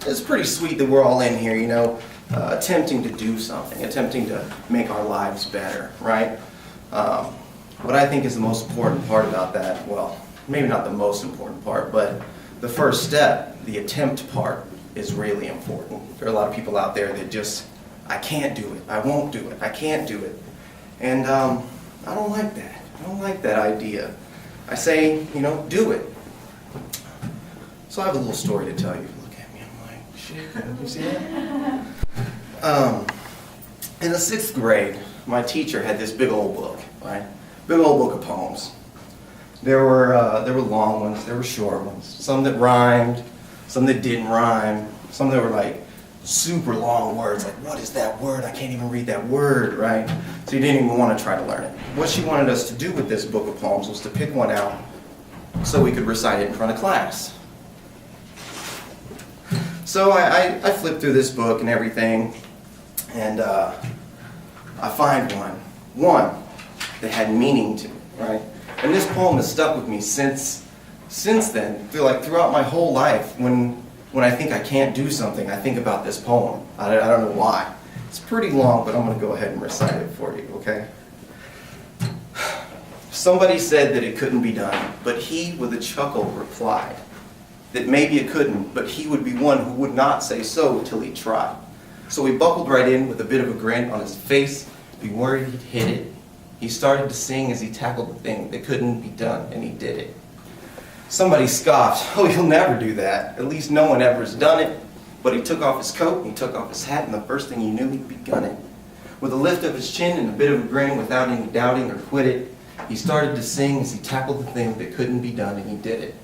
It's pretty sweet that we're all in here, attempting to do something, attempting to make our lives better, right? What I think is the most important part about that, well, maybe not the most important part, but the first step, the attempt part, is really important. There are a lot of people out there that just, I can't do it, I won't do it, I can't do it. And I don't like that. I don't like that idea. I say, do it. So I have a little story to tell you. Look at me, I'm like, shit, you see that? In the 6th grade, my teacher had this big old book, right? Big old book of poems. There were long ones, there were short ones, some that rhymed, some that didn't rhyme, some that were like super long words, like what is that word? I can't even read that word, right? So you didn't even want to try to learn it. What she wanted us to do with this book of poems was to pick one out so we could recite it in front of class. So I flipped through this book and everything, and I find one that had meaning to it, right? And this poem has stuck with me since then, throughout my whole life. When I think I can't do something, I think about this poem. I don't know why. It's pretty long, but I'm going to go ahead and recite it for you, okay? Somebody said that it couldn't be done, but he with a chuckle replied that maybe it couldn't, but he would be one who would not say so till he tried. So he buckled right in with a bit of a grin on his face, be worried he'd hit it. He started to sing as he tackled the thing that couldn't be done, and he did it. Somebody scoffed, oh, you'll never do that. At least no one ever has done it. But he took off his coat, and he took off his hat, and the first thing he knew, he'd begun it. With a lift of his chin and a bit of a grin, without any doubting or quit it, he started to sing as he tackled the thing that couldn't be done, and he did it.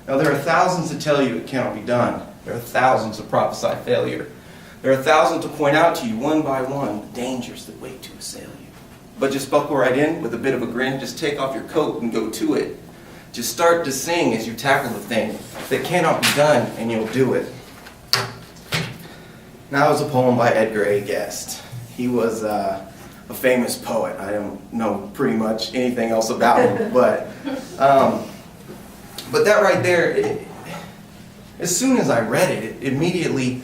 Now there are thousands to tell you it cannot be done. There are thousands to prophesy failure. There are thousands to point out to you one by one the dangers that wait to assail you. But just buckle right in with a bit of a grin. Just take off your coat and go to it. Just start to sing as you tackle the thing that cannot be done, and you'll do it. Now is a poem by Edgar A. Guest. He was a famous poet. I don't know pretty much anything else about him, but that right there, as soon as I read it, it immediately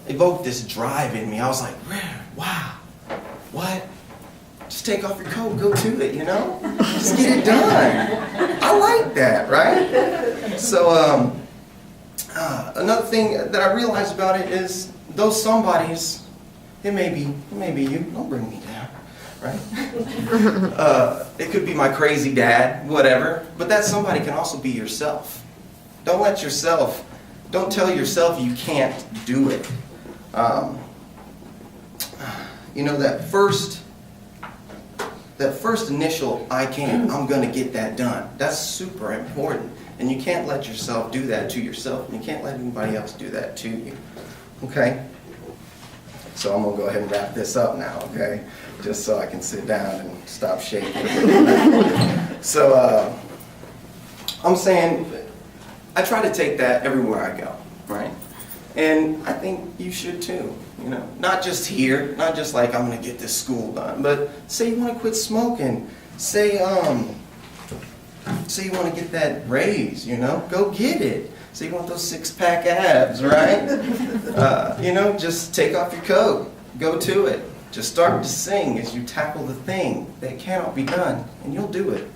evoked this drive in me. I was like, wow, what? Just take off your coat, go to it, Just get it done. I like that, right? So another thing that I realized about it is those somebodies, it may be you, don't bring me down, right? It could be my crazy dad, whatever, but that somebody can also be yourself. Don't tell yourself you can't do it. That first initial, I'm going to get that done, that's super important. And you can't let yourself do that to yourself, and you can't let anybody else do that to you. Okay? So I'm going to go ahead and wrap this up now, okay? Just so I can sit down and stop shaking. So I'm saying, I try to take that everywhere I go, right? And I think you should too, Not just here, not just like I'm going to get this school done, but say you want to quit smoking. Say you want to get that raise, go get it. Say you want those 6-pack abs, right? Just take off your coat, go to it. Just start to sing as you tackle the thing that cannot be done, and you'll do it.